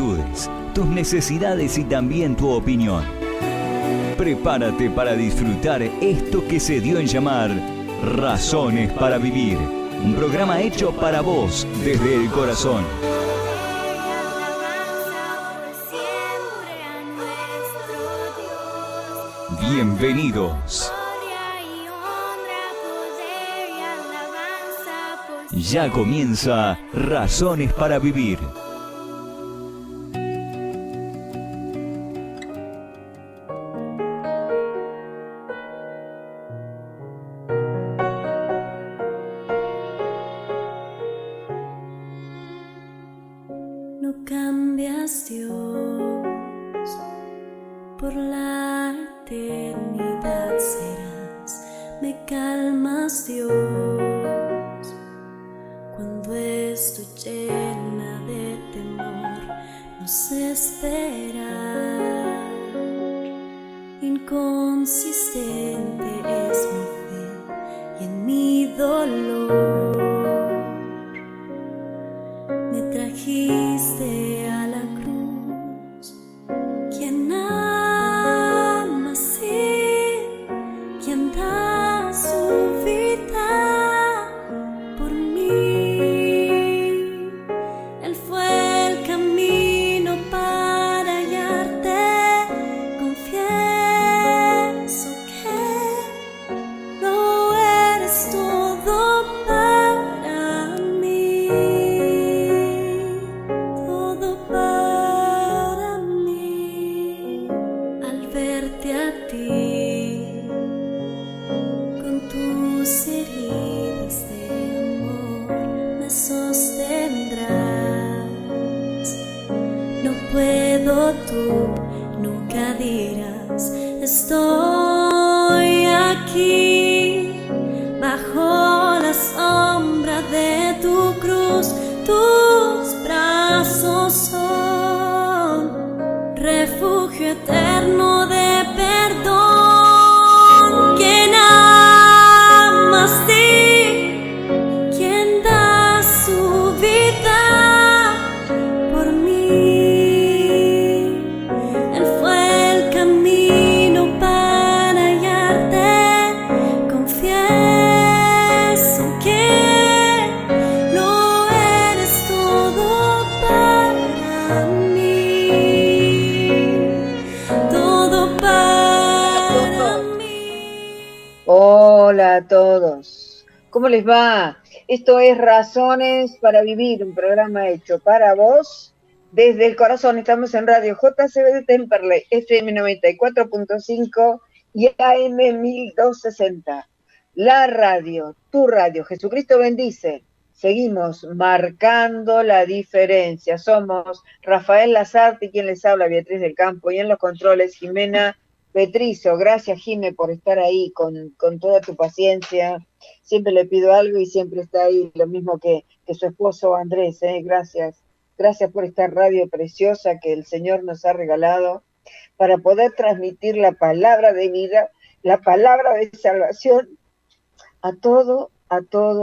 inquietudes, tus necesidades y también tu opinión. Prepárate para disfrutar esto que se dio en llamar Razones para Vivir. Un programa hecho para vos desde el corazón. Bienvenidos. Ya comienza Razones para Vivir. No cambias, Dios, por la eternidad serás. Me calmas, Dios, cuando estoy llena de temor. No sé esperar. Inconsistente es mi fe y en mi dolor me trajiste a la cruz. ¿Quién ama así? ¿Quién da su vida por mí? Él fue el camino para hallarte. Confieso que no eres todo para mí. Todo para mí. Al verte a ti, con tus heridas de amor me sostendrás. No puedo, tú nunca dirás: estoy aquí bajo la sombra de tu cruz. Tus brazos son refugio eterno de perdón. ¿Quién ama así? ¿Quién da su vida por mí? Él fue el camino para hallarte. Confieso que no eres todo para mí. Todo para mí. Hola a todos, ¿cómo les va? Esto es Razones para Vivir, un programa hecho para vos desde el corazón. Estamos en Radio JCB de Temperley, FM 94.5 y AM 1260. La radio, tu radio, Jesucristo bendice. Seguimos marcando la diferencia. Somos Rafael Lazarte y quien les habla, Beatriz del Campo, y en los controles Jimena Petrizo. Gracias, Jime, por estar ahí con toda tu paciencia. Siempre le pido algo y siempre está ahí, lo mismo que su esposo Andrés. Gracias. Gracias por esta radio preciosa que el Señor nos ha regalado para poder transmitir la palabra de vida, la palabra de salvación a todo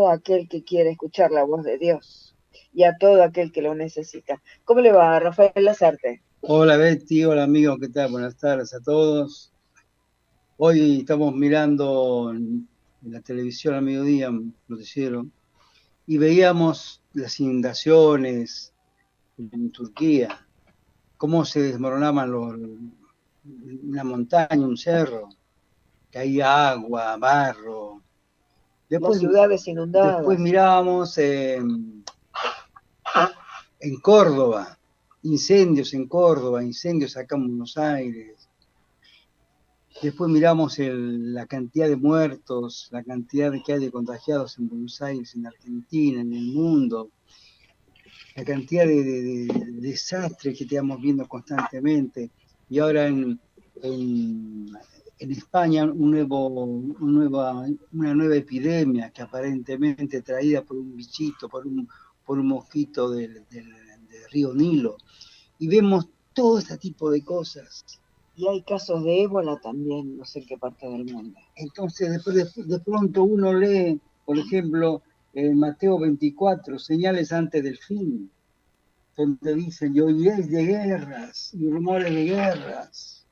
aquel que quiere escuchar la voz de Dios y a todo aquel que lo necesita. ¿Cómo le va, Rafael Lazarte? Hola Betty, hola amigos, ¿qué tal? Buenas tardes a todos. Hoy estamos mirando en la televisión al mediodía, un noticiero, y veíamos las inundaciones en Turquía, cómo se desmoronaban una montaña, un cerro, caía agua, barro. Las ciudades inundadas. Después mirábamos en Córdoba, incendios en Córdoba, incendios acá en Buenos Aires. Después miramos la cantidad de muertos, la cantidad que hay de contagiados en Buenos Aires, en Argentina, en el mundo, la cantidad de desastres que estamos viendo constantemente. Y ahora en España una nueva epidemia que aparentemente traída por un bichito, por un mosquito del río Nilo. Y vemos todo este tipo de cosas. Y hay casos de ébola también, no sé en qué parte del mundo. Entonces, después de pronto uno lee, por ejemplo, en Mateo 24, señales antes del fin. donde dice, y oiréis de guerras y rumores de guerras.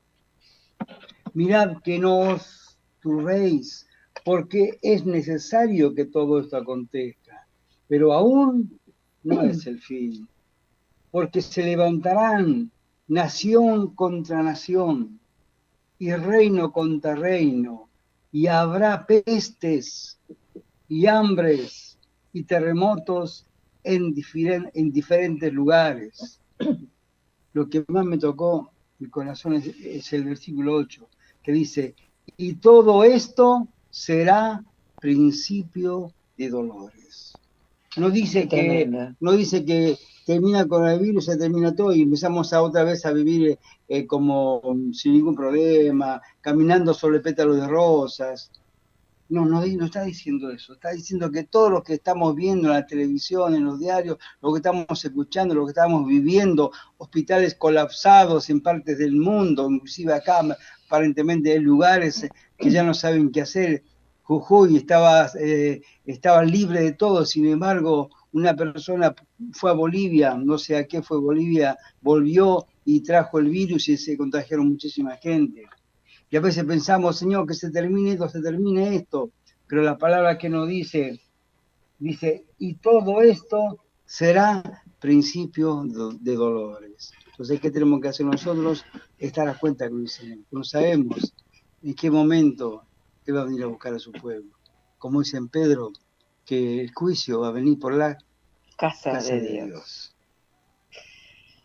Mirad que no os turbéis, porque es necesario que todo esto acontezca, pero aún no es el fin, porque se levantarán nación contra nación y reino contra reino, y habrá pestes y hambres y terremotos en diferentes lugares. Lo que más me tocó mi corazón es el versículo 8, que dice, y todo esto será principio de dolores. No dice que termina con el virus, se termina todo y empezamos a otra vez a vivir como sin ningún problema, caminando sobre pétalos de rosas. No está diciendo eso, está diciendo que todo lo que estamos viendo en la televisión, en los diarios, lo que estamos escuchando, lo que estamos viviendo, hospitales colapsados en partes del mundo, inclusive acá aparentemente hay lugares que ya no saben qué hacer. Jujuy estaba libre de todo, sin embargo, una persona fue a Bolivia, no sé a qué fue Bolivia, volvió y trajo el virus y se contagiaron muchísima gente. Y a veces pensamos, Señor, que se termine esto, pero la palabra que nos dice, y todo esto será principio de dolores. Entonces, ¿qué tenemos que hacer nosotros? Estar a cuenta con el Señor. No sabemos en qué momento Él va a venir a buscar a su pueblo. Como dice en Pedro, que el juicio va a venir por la casa de Dios.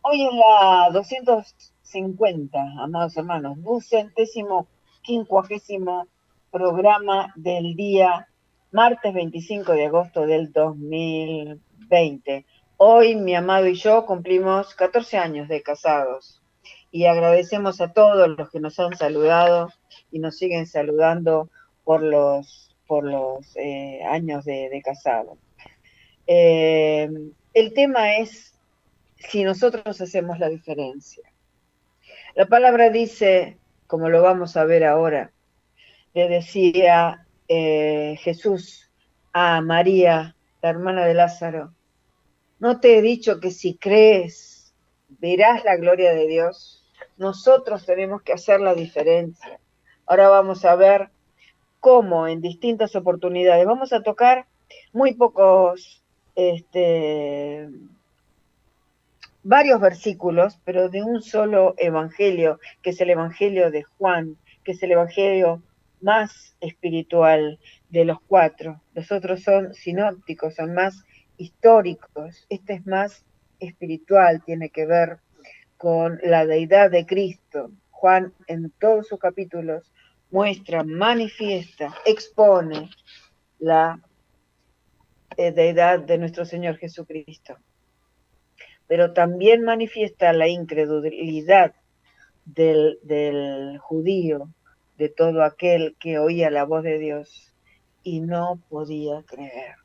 Hoy es la 250, amados hermanos, 250 programa del día martes 25 de agosto del 2020. Hoy mi amado y yo cumplimos 14 años de casados y agradecemos a todos los que nos han saludado y nos siguen saludando por los años de casado. El tema es si nosotros hacemos la diferencia. La palabra dice, como lo vamos a ver ahora, le decía Jesús a María, la hermana de Lázaro, ¿no te he dicho que si crees verás la gloria de Dios? Nosotros tenemos que hacer la diferencia. Ahora vamos a ver cómo en distintas oportunidades vamos a tocar muy pocos varios versículos, pero de un solo evangelio, que es el evangelio de Juan, que es el evangelio más espiritual de los cuatro. Los otros son sinópticos, son más históricos. Este es más espiritual, tiene que ver con la deidad de Cristo. Juan en todos sus capítulos muestra, manifiesta, expone la deidad de nuestro Señor Jesucristo. Pero también manifiesta la incredulidad del judío, de todo aquel que oía la voz de Dios y no podía creer.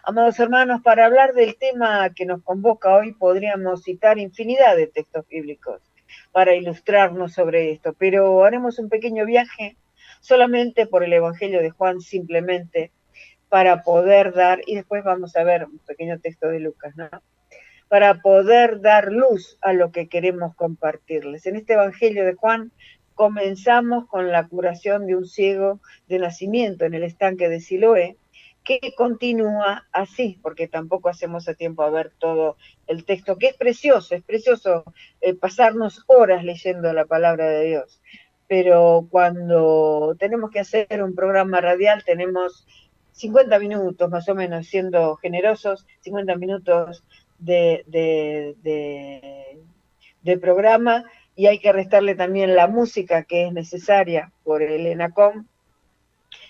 Amados hermanos, para hablar del tema que nos convoca hoy podríamos citar infinidad de textos bíblicos para ilustrarnos sobre esto, pero haremos un pequeño viaje solamente por el Evangelio de Juan, simplemente para poder dar, y después vamos a ver un pequeño texto de Lucas, ¿no? Para poder dar luz a lo que queremos compartirles. En este Evangelio de Juan comenzamos con la curación de un ciego de nacimiento en el estanque de Siloé, que continúa así, porque tampoco hacemos a tiempo a ver todo el texto, que es precioso pasarnos horas leyendo la palabra de Dios, pero cuando tenemos que hacer un programa radial tenemos 50 minutos más o menos, siendo generosos, 50 minutos de programa, y hay que restarle también la música que es necesaria por el ENACOM,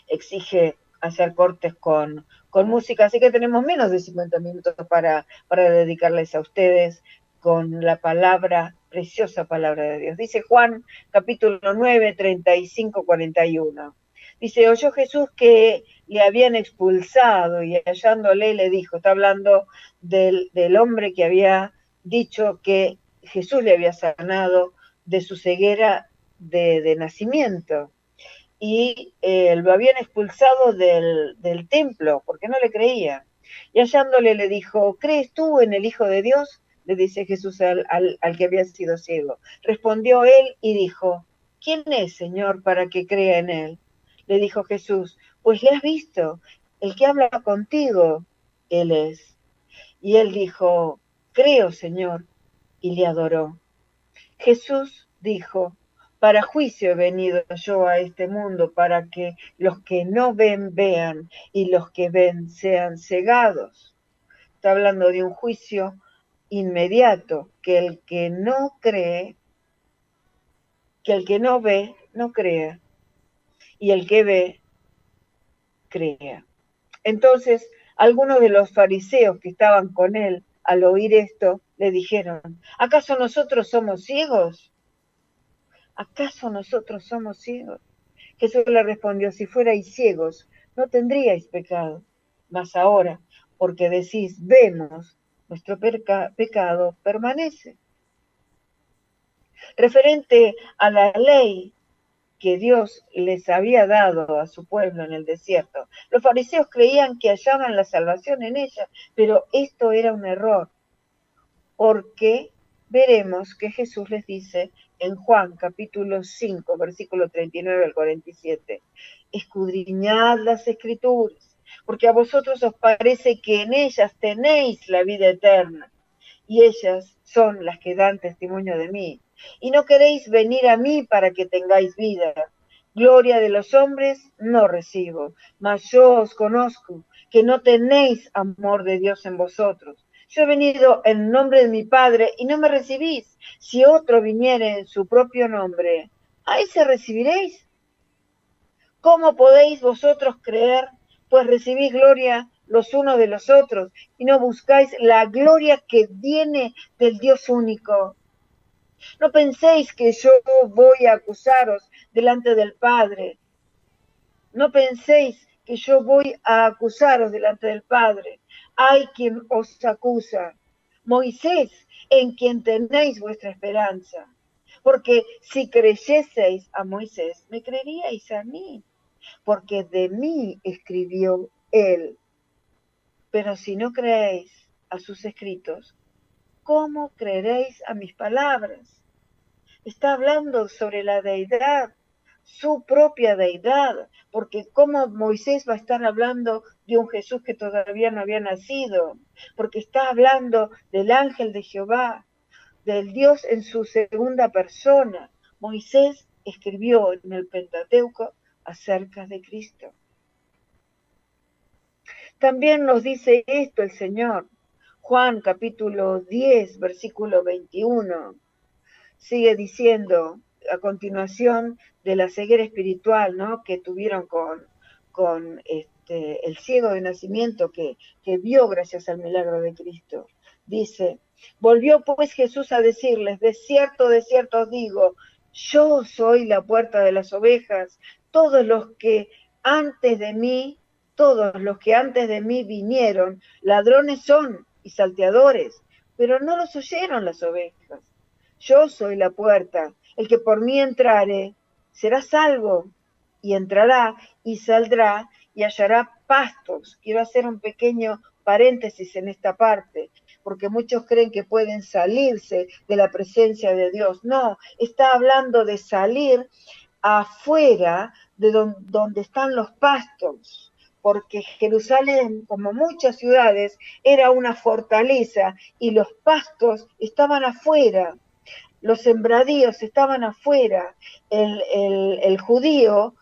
exige hacer cortes con música, así que tenemos menos de 50 minutos para dedicarles a ustedes con la palabra, preciosa palabra de Dios. Dice Juan, capítulo 9, 35, 41. Dice, oyó Jesús que le habían expulsado y hallándole le dijo, está hablando del hombre que había dicho que Jesús le había sanado de su ceguera de nacimiento. Y lo habían expulsado del templo porque no le creía. Y hallándole le dijo, ¿crees tú en el Hijo de Dios? le dice Jesús al que había sido ciego. Respondió él y dijo, ¿quién es, Señor, para que crea en él? Le dijo Jesús, pues le has visto, el que habla contigo, él es. Y él dijo, creo, Señor, y le adoró. Jesús dijo, para juicio he venido yo a este mundo, para que los que no ven, vean, y los que ven sean cegados. Está hablando de un juicio inmediato, que el que no cree, que el que no ve, no crea, y el que ve, crea. Entonces, algunos de los fariseos que estaban con él, al oír esto, le dijeron, ¿acaso nosotros somos ciegos? ¿Acaso nosotros somos ciegos? Jesús le respondió, si fuerais ciegos, no tendríais pecado. Mas ahora, porque decís, vemos, nuestro pecado permanece. Referente a la ley que Dios les había dado a su pueblo en el desierto, los fariseos creían que hallaban la salvación en ella, pero esto era un error, porque veremos que Jesús les dice en Juan capítulo 5, versículo 39 al 47, escudriñad las escrituras, porque a vosotros os parece que en ellas tenéis la vida eterna, y ellas son las que dan testimonio de mí. Y no queréis venir a mí para que tengáis vida. Gloria de los hombres no recibo, mas yo os conozco, que no tenéis amor de Dios en vosotros. Yo he venido en nombre de mi Padre y no me recibís. Si otro viniere en su propio nombre, ¿a ese recibiréis? ¿Cómo podéis vosotros creer, pues recibís gloria los unos de los otros y no buscáis la gloria que viene del Dios único? No penséis que yo voy a acusaros delante del Padre. No penséis que yo voy a acusaros delante del Padre. Hay quien os acusa, Moisés, en quien tenéis vuestra esperanza. Porque si creyeseis a Moisés, me creeríais a mí, porque de mí escribió él. Pero si no creéis a sus escritos, ¿cómo creeréis a mis palabras? Está hablando sobre la deidad, su propia deidad, porque como Moisés va a estar hablando de un Jesús que todavía no había nacido, porque está hablando del ángel de Jehová, del Dios en su segunda persona. Moisés escribió en el Pentateuco acerca de Cristo. También nos dice esto el Señor, Juan capítulo 10, versículo 21. Sigue diciendo a continuación de la ceguera espiritual, ¿no?, que tuvieron con el ciego de nacimiento que vio gracias al milagro de Cristo. Dice, volvió pues Jesús a decirles, de cierto os digo, yo soy la puerta de las ovejas, todos los que antes de mí vinieron, ladrones son y salteadores, pero no los oyeron las ovejas. Yo soy la puerta, el que por mí entrare será salvo, y entrará y saldrá y hallará pastos. Quiero hacer un pequeño paréntesis en esta parte, porque muchos creen que pueden salirse de la presencia de Dios. No, está hablando de salir afuera de donde están los pastos, porque Jerusalén, como muchas ciudades, era una fortaleza y los pastos estaban afuera. Los sembradíos estaban afuera, el judío,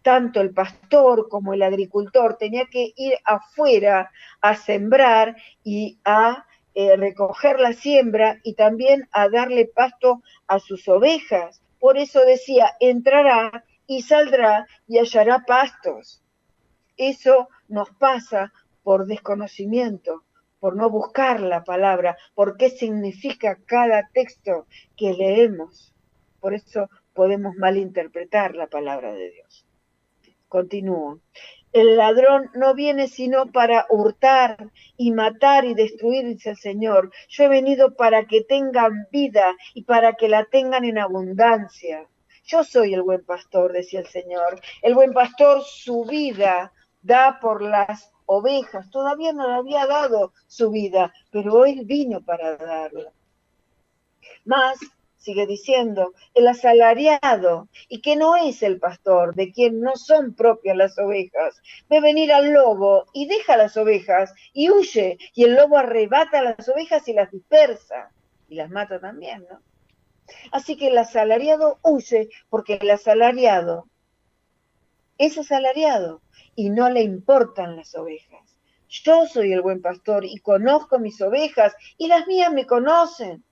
tanto el pastor como el agricultor, tenía que ir afuera a sembrar y a recoger la siembra y también a darle pasto a sus ovejas. Por eso decía, entrará y saldrá y hallará pastos. Eso nos pasa por desconocimiento, por no buscar la palabra, por qué significa cada texto que leemos. Por eso podemos malinterpretar la palabra de Dios. Continúo. El ladrón no viene sino para hurtar y matar y destruir, dice el Señor. Yo he venido para que tengan vida y para que la tengan en abundancia. Yo soy el buen pastor, decía el Señor. El buen pastor su vida da por las ovejas, todavía no le había dado su vida, pero Él vino para darla. Más, sigue diciendo, el asalariado, y que no es el pastor, de quien no son propias las ovejas, ve venir al lobo y deja las ovejas y huye, y el lobo arrebata las ovejas y las dispersa, y las mata también, ¿no? Así que el asalariado huye porque el asalariado es asalariado y no le importan las ovejas. Yo soy el buen pastor y conozco mis ovejas y las mías me conocen.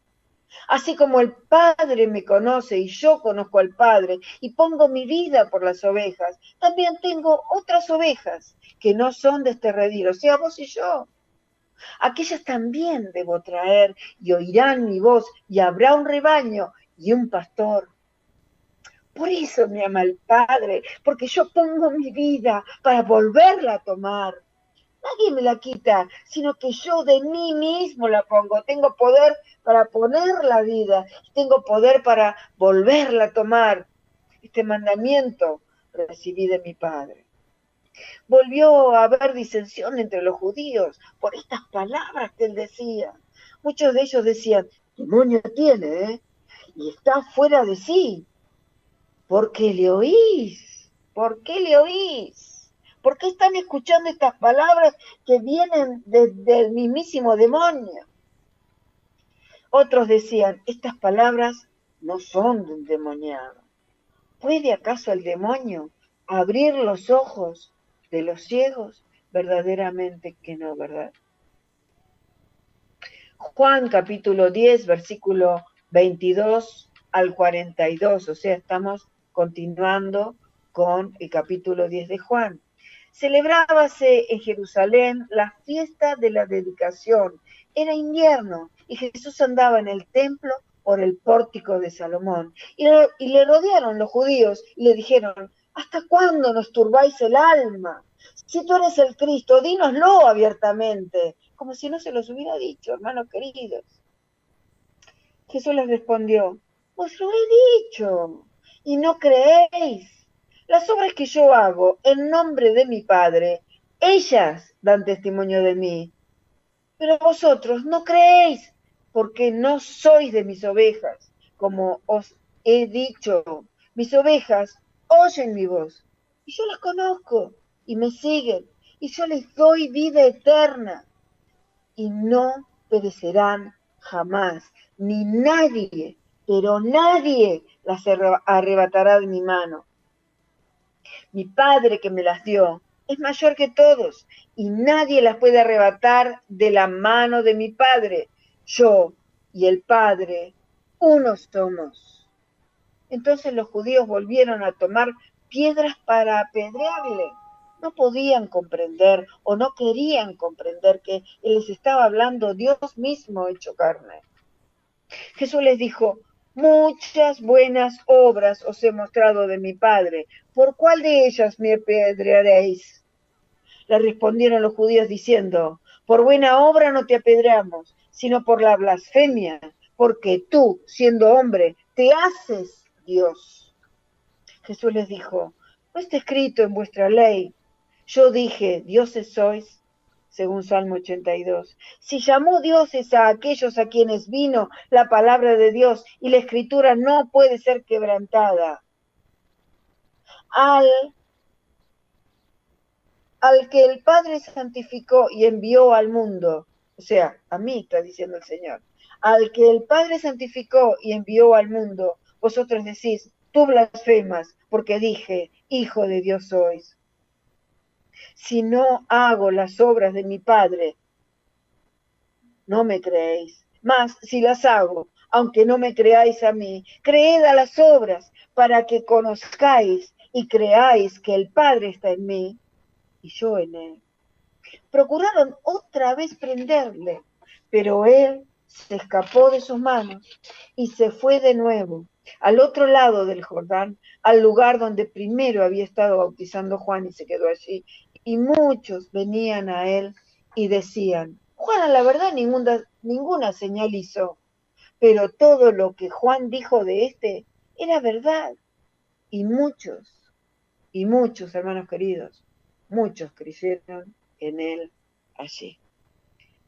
Así como el Padre me conoce y yo conozco al Padre y pongo mi vida por las ovejas, también tengo otras ovejas que no son de este redil, o sea, vos y yo. Aquellas también debo traer y oirán mi voz y habrá un rebaño y un pastor. Por eso me ama el Padre, porque yo pongo mi vida para volverla a tomar. Nadie me la quita, sino que yo de mí mismo la pongo. Tengo poder para poner la vida, tengo poder para volverla a tomar. Este mandamiento recibí de mi Padre. Volvió a haber disensión entre los judíos por estas palabras que él decía. Muchos de ellos decían, demonio tiene, ¿eh? Y está fuera de sí. ¿Por qué le oís? ¿Por qué le oís? ¿Por qué están escuchando estas palabras que vienen del mismísimo demonio? Otros decían, estas palabras no son de un demoniado. ¿Puede acaso el demonio abrir los ojos de los ciegos? Verdaderamente que no, ¿verdad? Juan capítulo 10, versículo 22 al 42, o sea, estamos continuando con el capítulo 10 de Juan. Celebrábase en Jerusalén la fiesta de la dedicación. Era invierno y Jesús andaba en el templo por el pórtico de Salomón. Y le rodearon los judíos y le dijeron, ¿hasta cuándo nos turbáis el alma? Si tú eres el Cristo, dínoslo abiertamente, como si no se los hubiera dicho, hermanos queridos. Jesús les respondió, os lo he dicho, y no creéis. Las obras que yo hago en nombre de mi Padre, ellas dan testimonio de mí. Pero vosotros no creéis, porque no sois de mis ovejas, como os he dicho. Mis ovejas oyen mi voz, y yo las conozco, y me siguen, y yo les doy vida eterna, y no perecerán jamás, ni nadie, pero nadie las arrebatará de mi mano. Mi Padre que me las dio es mayor que todos, y nadie las puede arrebatar de la mano de mi Padre. Yo y el Padre, uno somos. Entonces los judíos volvieron a tomar piedras para apedrearle. No podían comprender o no querían comprender que él les estaba hablando Dios mismo hecho carne. Jesús les dijo, muchas buenas obras os he mostrado de mi Padre, ¿por cuál de ellas me apedrearéis? Le respondieron los judíos diciendo, por buena obra no te apedreamos, sino por la blasfemia, porque tú, siendo hombre, te haces Dios. Jesús les dijo, ¿no está escrito en vuestra ley? Yo dije, dioses sois, según Salmo 82. Si llamó dioses a aquellos a quienes vino la palabra de Dios y la escritura no puede ser quebrantada. Al que el Padre santificó y envió al mundo, o sea, a mí está diciendo el Señor, al que el Padre santificó y envió al mundo, vosotros decís, tú blasfemas, porque dije, Hijo de Dios sois. Si no hago las obras de mi Padre, no me creéis. Mas si las hago, aunque no me creáis a mí, creed a las obras, para que conozcáis y creáis que el Padre está en mí y yo en él. Procuraron otra vez prenderle, pero él se escapó de sus manos y se fue de nuevo al otro lado del Jordán, al lugar donde primero había estado bautizando Juan y se quedó allí. Y muchos venían a él y decían, Juan a la verdad ninguna señal hizo, pero todo lo que Juan dijo de este era verdad. Y muchos, hermanos queridos, muchos creyeron en él allí.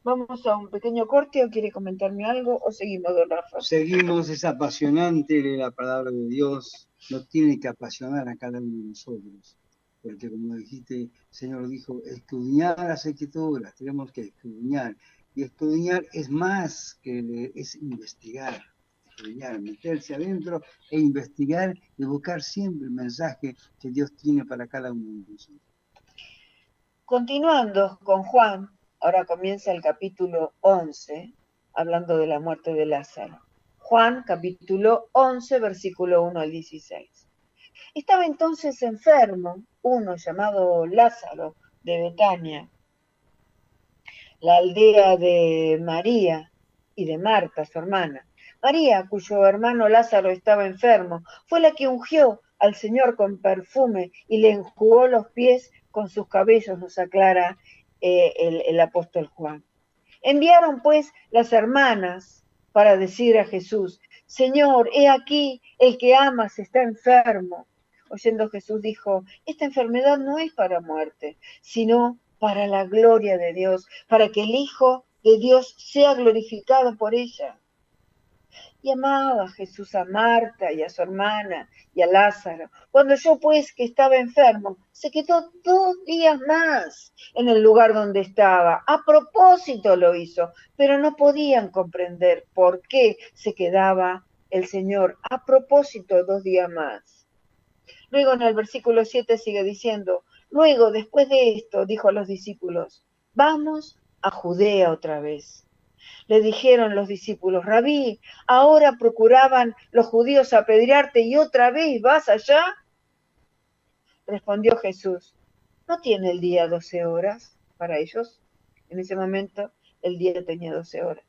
Vamos a un pequeño corte, ¿o quiere comentarme algo o seguimos, don Rafa? Seguimos, es apasionante la palabra de Dios, nos tiene que apasionar a cada uno de nosotros, porque como dijiste, el Señor dijo, estudiar las Escrituras, tenemos que estudiar, y estudiar es más que leer, es investigar, estudiar, meterse adentro e investigar y buscar siempre el mensaje que Dios tiene para cada uno de nosotros. Continuando con Juan, ahora comienza el capítulo 11, hablando de la muerte de Lázaro. Juan, capítulo 11, versículo 1 al 16. Estaba entonces enfermo uno llamado Lázaro de Betania, la aldea de María y de Marta, su hermana. María, cuyo hermano Lázaro estaba enfermo, fue la que ungió al Señor con perfume y le enjugó los pies con sus cabellos, nos aclara el apóstol Juan. Enviaron pues las hermanas para decir a Jesús, Señor, he aquí, el que amas está enfermo. Oyendo Jesús dijo, esta enfermedad no es para muerte, sino para la gloria de Dios, para que el Hijo de Dios sea glorificado por ella. Y amaba Jesús a Marta y a su hermana y a Lázaro. Cuando oyó pues que estaba enfermo, se quedó 2 días más en el lugar donde estaba. A propósito lo hizo, pero no podían comprender por qué se quedaba el Señor a propósito 2 días más. Luego en el versículo 7 sigue diciendo, luego después de esto dijo a los discípulos, vamos a Judea otra vez. Le dijeron los discípulos, Rabí, ahora procuraban los judíos apedrearte y otra vez vas allá. Respondió Jesús, ¿no tiene el día 12 horas para ellos? En ese momento el día tenía 12 horas.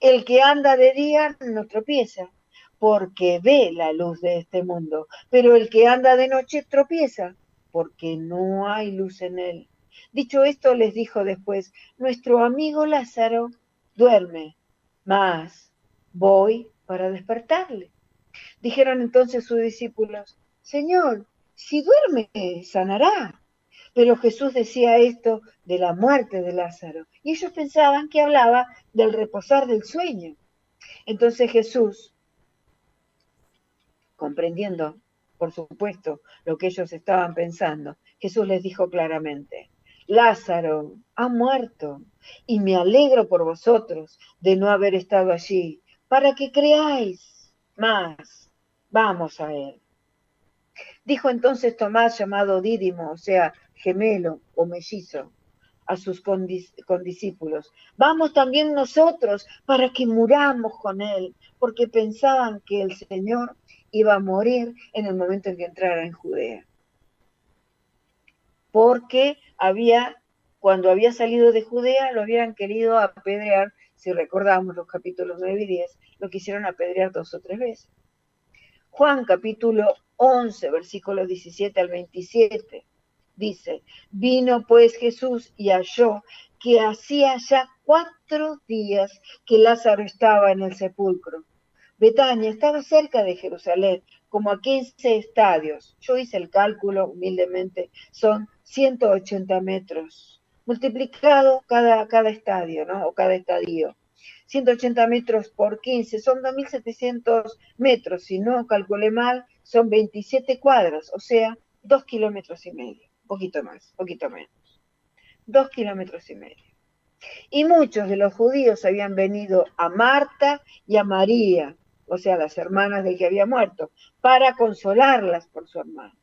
El que anda de día no tropieza, porque ve la luz de este mundo, pero el que anda de noche tropieza, porque no hay luz en él. Dicho esto, les dijo después, nuestro amigo Lázaro duerme, mas voy para despertarle. Dijeron entonces sus discípulos, Señor, si duerme, sanará. Pero Jesús decía esto de la muerte de Lázaro, y ellos pensaban que hablaba del reposar del sueño. Entonces Jesús, comprendiendo, por supuesto, lo que ellos estaban pensando, Jesús les dijo claramente, Lázaro ha muerto, y me alegro por vosotros de no haber estado allí, para que creáis más. Vamos a él. Dijo entonces Tomás, llamado Dídimo, o sea, gemelo o mellizo, a sus condiscípulos, vamos también nosotros para que muramos con él, porque pensaban que el Señor iba a morir en el momento en que entrara en Judea. Porque cuando había salido de Judea, lo habían querido apedrear, si recordamos los capítulos 9 y 10, lo quisieron apedrear 2 o 3 veces. Juan capítulo 11, versículos 17 al 27, dice, vino pues Jesús y halló que hacía ya 4 días que Lázaro estaba en el sepulcro. Betania estaba cerca de Jerusalén, como a 15 estadios. Yo hice el cálculo humildemente, son 180 metros, multiplicado cada estadio, ¿no? O cada estadio. 180 metros por 15, son 2.700 metros, si no calculé mal, son 27 cuadras, o sea, 2,5 kilómetros, poquito más, poquito menos, 2,5 kilómetros. Y muchos de los judíos habían venido a Marta y a María, o sea, las hermanas del que había muerto, para consolarlas por su hermano.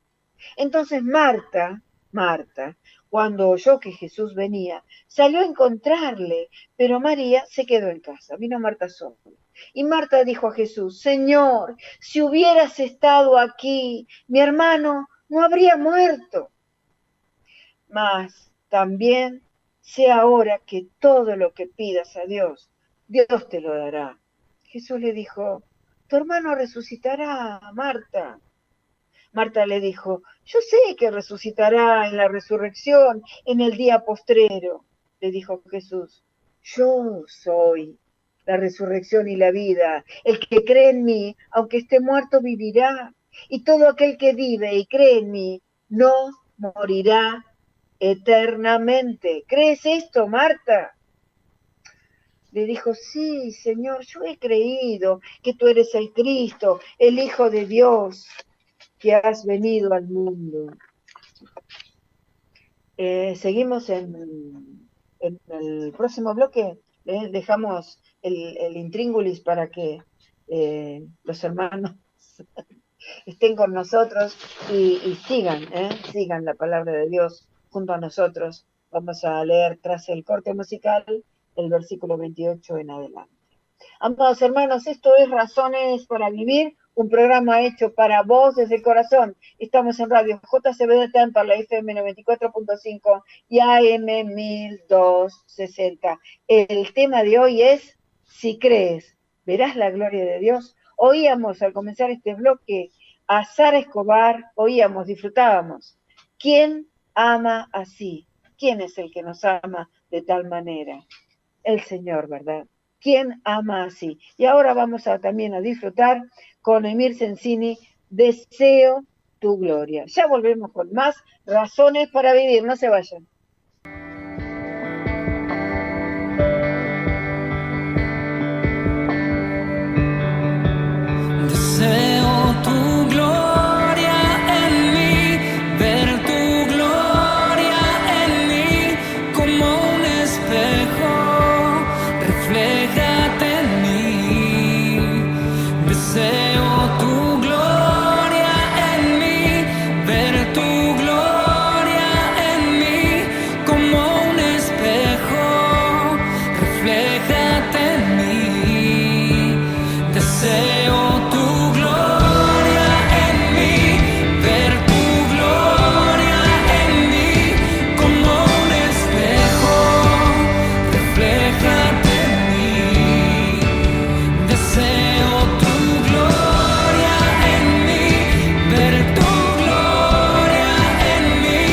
Entonces Marta, cuando oyó que Jesús venía, salió a encontrarle, pero María se quedó en casa, vino Marta sola. Y Marta dijo a Jesús, Señor, si hubieras estado aquí, mi hermano no habría muerto. Mas también sé ahora que todo lo que pidas a Dios, Dios te lo dará. Jesús le dijo, tu hermano resucitará, Marta. Marta le dijo, yo sé que resucitará en la resurrección, en el día postrero. Le dijo Jesús, yo soy la resurrección y la vida. El que cree en mí, aunque esté muerto, vivirá. Y todo aquel que vive y cree en mí, no morirá eternamente. ¿Crees esto, Marta? Le dijo, sí, Señor, yo he creído que tú eres el Cristo, el Hijo de Dios, que has venido al mundo. Seguimos en el próximo bloque. Dejamos el intríngulis para que los hermanos estén con nosotros y sigan la palabra de Dios junto a nosotros. Vamos a leer tras el corte musical el versículo 28 en adelante. Amados hermanos, esto es Razones para Vivir, un programa hecho para vos desde el corazón. Estamos en Radio JCBD Temperley, la FM 94.5 y AM 1260. El tema de hoy es, si crees, verás la gloria de Dios. Oíamos al comenzar este bloque a Sara Escobar, disfrutábamos. ¿Quién ama así? ¿Quién es el que nos ama de tal manera? El Señor, ¿verdad? ¿Quién ama así? Y ahora vamos también a disfrutar con Emir Sensini, Deseo tu gloria. Ya volvemos con más Razones para Vivir, no se vayan. Deseo tu gloria en mí, ver tu gloria en mí como un espejo, refléjate en mí. Deseo tu gloria en mí, ver tu gloria en mí como un espejo, refléjate en mí. Deseo tu gloria en mí, ver tu gloria en mí como un espejo, refléjate en mí. Deseo tu gloria en mí, ver tu gloria en mí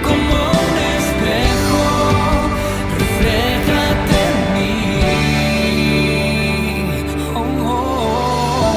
como un espejo, refléjate en mí. Oh, oh, oh.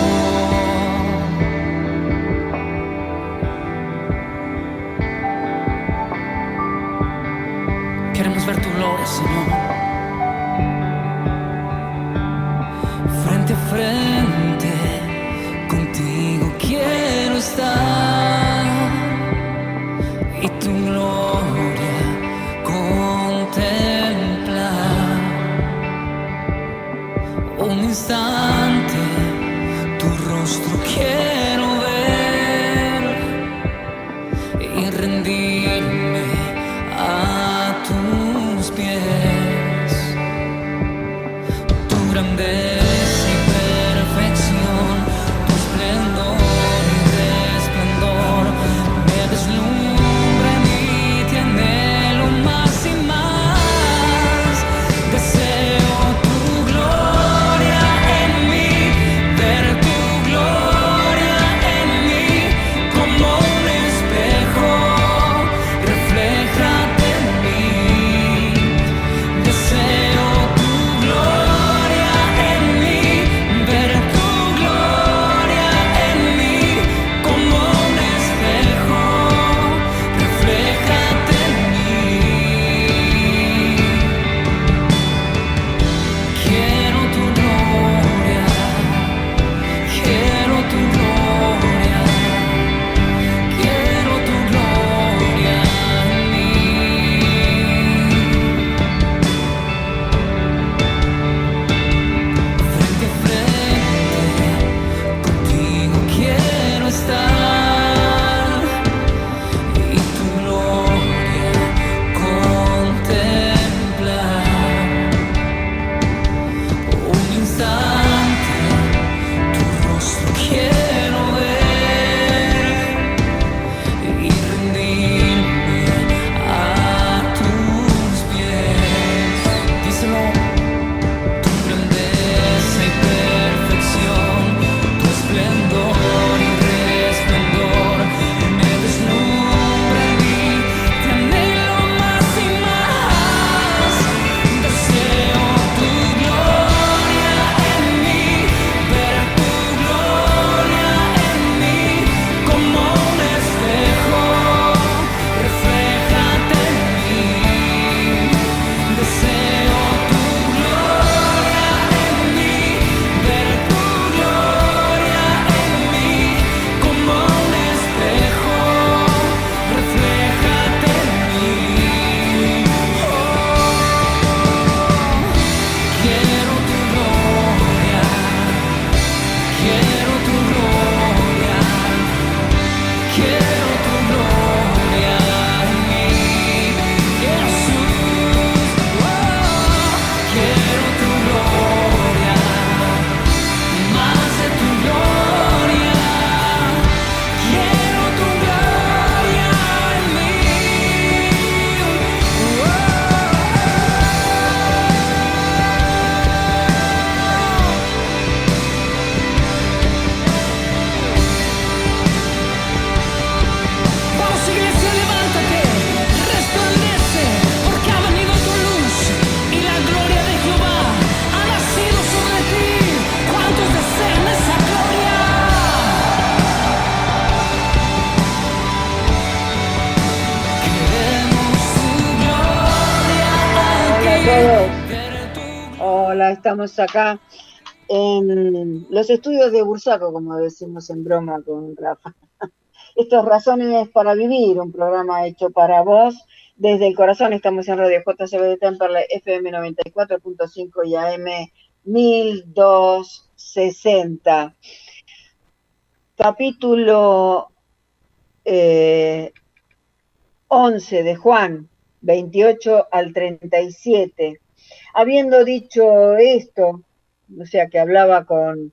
quiero tu gloria, quiero tu gloria en mí, Jesús, quiero tu gloria, más de tu gloria, quiero tu gloria en mí. Vamos, iglesia, levántate, resplandece, porque ha venido tu luz y la gloria de Jehová ha nacido sobre ti. ¿Cuántos desean esa gloria? Queremos tu gloria, Hola a todos. ver tu Hola, estamos acá en los estudios de Bursaco, como decimos en broma con Rafa. Estas razones para vivir, un programa hecho para vos. Desde el corazón estamos en Radio JCB de Temperley, FM 94.5 y AM 1260. Capítulo 11 de Juan, 28 al 37. Habiendo dicho esto, o sea que hablaba con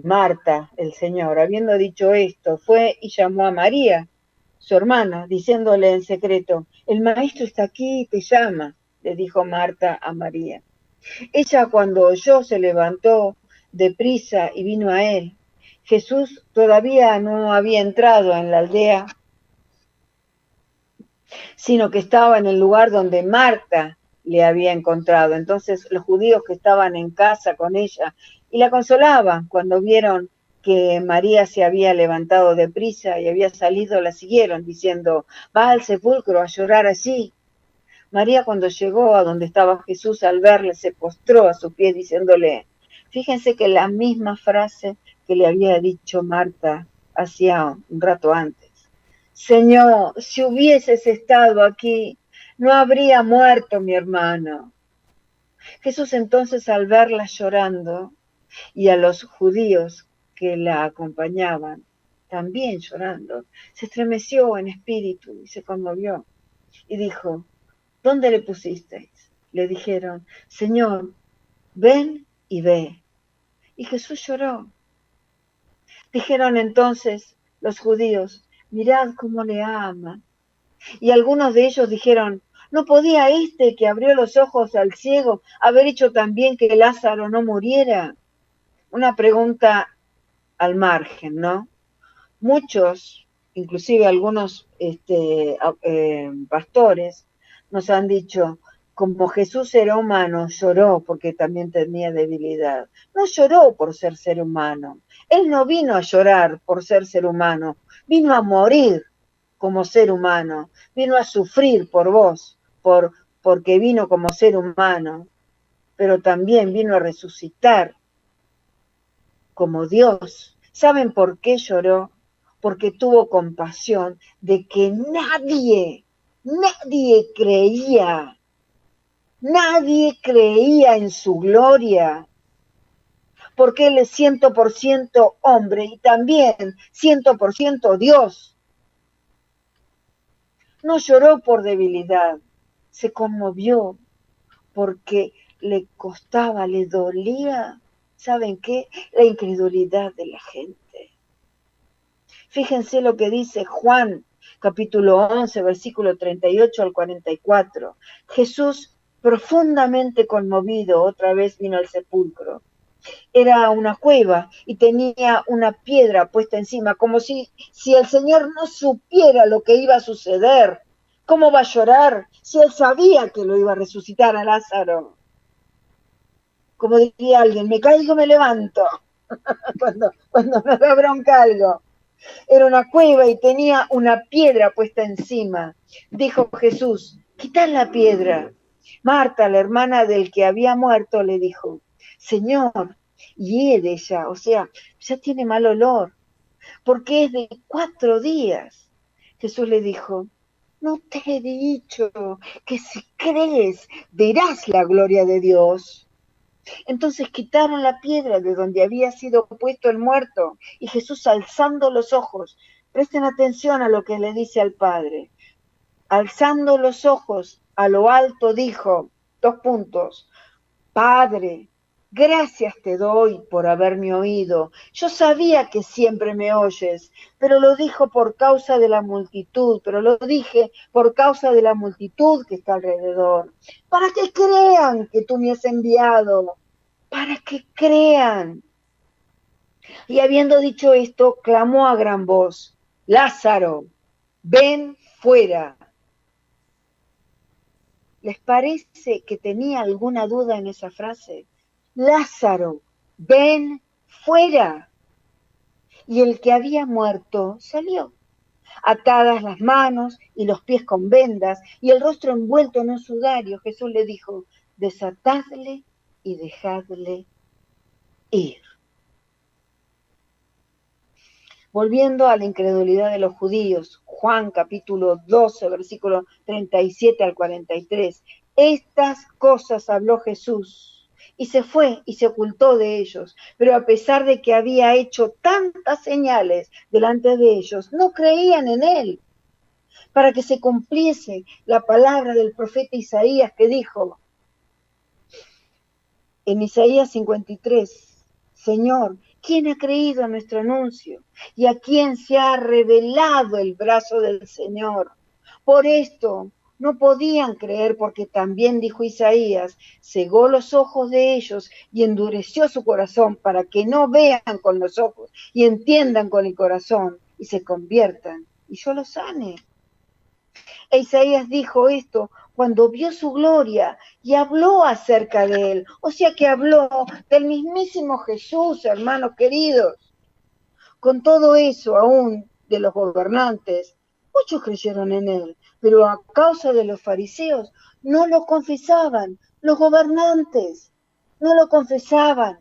Marta, el Señor, habiendo dicho esto, fue y llamó a María, su hermana, diciéndole en secreto, el maestro está aquí y te llama, le dijo Marta a María. Ella cuando oyó se levantó deprisa y vino a él. Jesús todavía no había entrado en la aldea, sino que estaba en el lugar donde Marta le había encontrado. Entonces los judíos que estaban en casa con ella y la consolaban cuando vieron que María se había levantado deprisa y había salido, la siguieron diciendo, va al sepulcro a llorar allí. María cuando llegó a donde estaba Jesús, al verle se postró a sus pies diciéndole, fíjense que la misma frase que le había dicho Marta hacía un rato antes. Señor, si hubieses estado aquí, no habría muerto mi hermano. Jesús entonces al verla llorando y a los judíos que la acompañaban también llorando, se estremeció en espíritu y se conmovió y dijo, ¿dónde le pusisteis? Le dijeron, Señor, ven y ve. Y Jesús lloró. Dijeron entonces los judíos, mirad cómo le ama. Y algunos de ellos dijeron, ¿no podía este que abrió los ojos al ciego haber hecho también que Lázaro no muriera? Una pregunta al margen, ¿no? Muchos, inclusive algunos pastores, nos han dicho, como Jesús era humano, lloró porque también tenía debilidad. No lloró por ser humano. Él no vino a llorar por ser humano, vino a morir como ser humano, vino a sufrir por vos, porque vino como ser humano, pero también vino a resucitar como Dios. ¿Saben por qué lloró? Porque tuvo compasión de que nadie creía en su gloria, porque Él es 100% hombre y también 100% Dios. No lloró por debilidad, se conmovió porque le costaba, le dolía, ¿saben qué? La incredulidad de la gente. Fíjense lo que dice Juan, capítulo 11, versículo 38 al 44. Jesús, profundamente conmovido, otra vez vino al sepulcro. Era una cueva y tenía una piedra puesta encima, como si el Señor no supiera lo que iba a suceder. ¿Cómo va a llorar si Él sabía que lo iba a resucitar a Lázaro? Como diría alguien, me caigo, me levanto, cuando me da bronca algo. Era una cueva y tenía una piedra puesta encima. Dijo Jesús, quitad la piedra. Marta, la hermana del que había muerto, le dijo, Señor, hiede ya, o sea, ya tiene mal olor, porque es de 4 días. Jesús le dijo, ¿no te he dicho que si crees verás la gloria de Dios? Entonces quitaron la piedra de donde había sido puesto el muerto, y Jesús, alzando los ojos, presten atención a lo que le dice al Padre, alzando los ojos a lo alto dijo, Padre, gracias te doy por haberme oído. Yo sabía que siempre me oyes, pero lo dijo por causa de la multitud, pero lo dije por causa de la multitud que está alrededor, para que crean que tú me has enviado, para que crean. Y habiendo dicho esto, clamó a gran voz, Lázaro, ven fuera. ¿Les parece que tenía alguna duda en esa frase? Lázaro, ven fuera. Y el que había muerto salió, atadas las manos y los pies con vendas y el rostro envuelto en un sudario. Jesús le dijo, desatadle y dejadle ir. Volviendo a la incredulidad de los judíos, Juan capítulo 12, versículo 37 al 43. Estas cosas habló Jesús y se fue y se ocultó de ellos, pero a pesar de que había hecho tantas señales delante de ellos, no creían en él, para que se cumpliese la palabra del profeta Isaías que dijo, en Isaías 53, Señor, ¿quién ha creído a nuestro anuncio? ¿Y a quién se ha revelado el brazo del Señor? Por esto no podían creer, porque también dijo Isaías, cegó los ojos de ellos y endureció su corazón para que no vean con los ojos y entiendan con el corazón y se conviertan y yo los sane. E Isaías dijo esto cuando vio su gloria y habló acerca de él. O sea que habló del mismísimo Jesús, hermanos queridos. Con todo eso, aún de los gobernantes, muchos creyeron en él, pero a causa de los fariseos no lo confesaban. Los gobernantes no lo confesaban